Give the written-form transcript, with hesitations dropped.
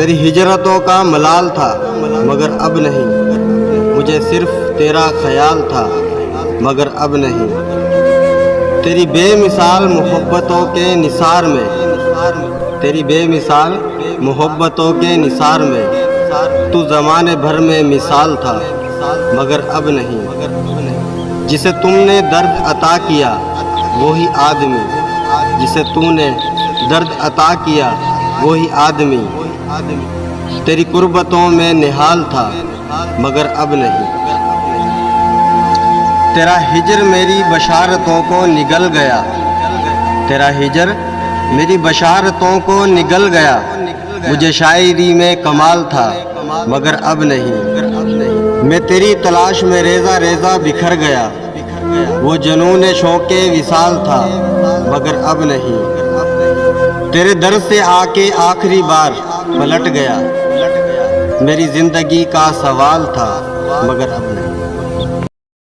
تیری ہجرتوں کا ملال تھا مگر اب نہیں، مجھے صرف تیرا خیال تھا مگر اب نہیں۔ تیری بے مثال محبتوں کے نثار میں، تیری بے مثال محبتوں کے نثار میں تو زمانے بھر میں مثال تھا مگر اب نہیں۔ جسے تم نے درد عطا کیا وہی آدمی، جسے تو نے درد عطا کیا وہی آدمی، تیری قربتوں میں نہال تھا مگر اب نہیں۔ تیرا ہجر میری بشارتوں کو نگل گیا، تیرا ہجر میری بشارتوں کو نگل گیا، مجھے شاعری میں کمال تھا مگر اب نہیں۔ میں تیری تلاش میں ریزہ ریزہ بکھر گیا، وہ جنون شوق وصال تھا مگر اب نہیں۔ تیرے در سے آ کے آخری بار پلٹ گیا، میری زندگی کا سوال تھا مگر اب نہیں۔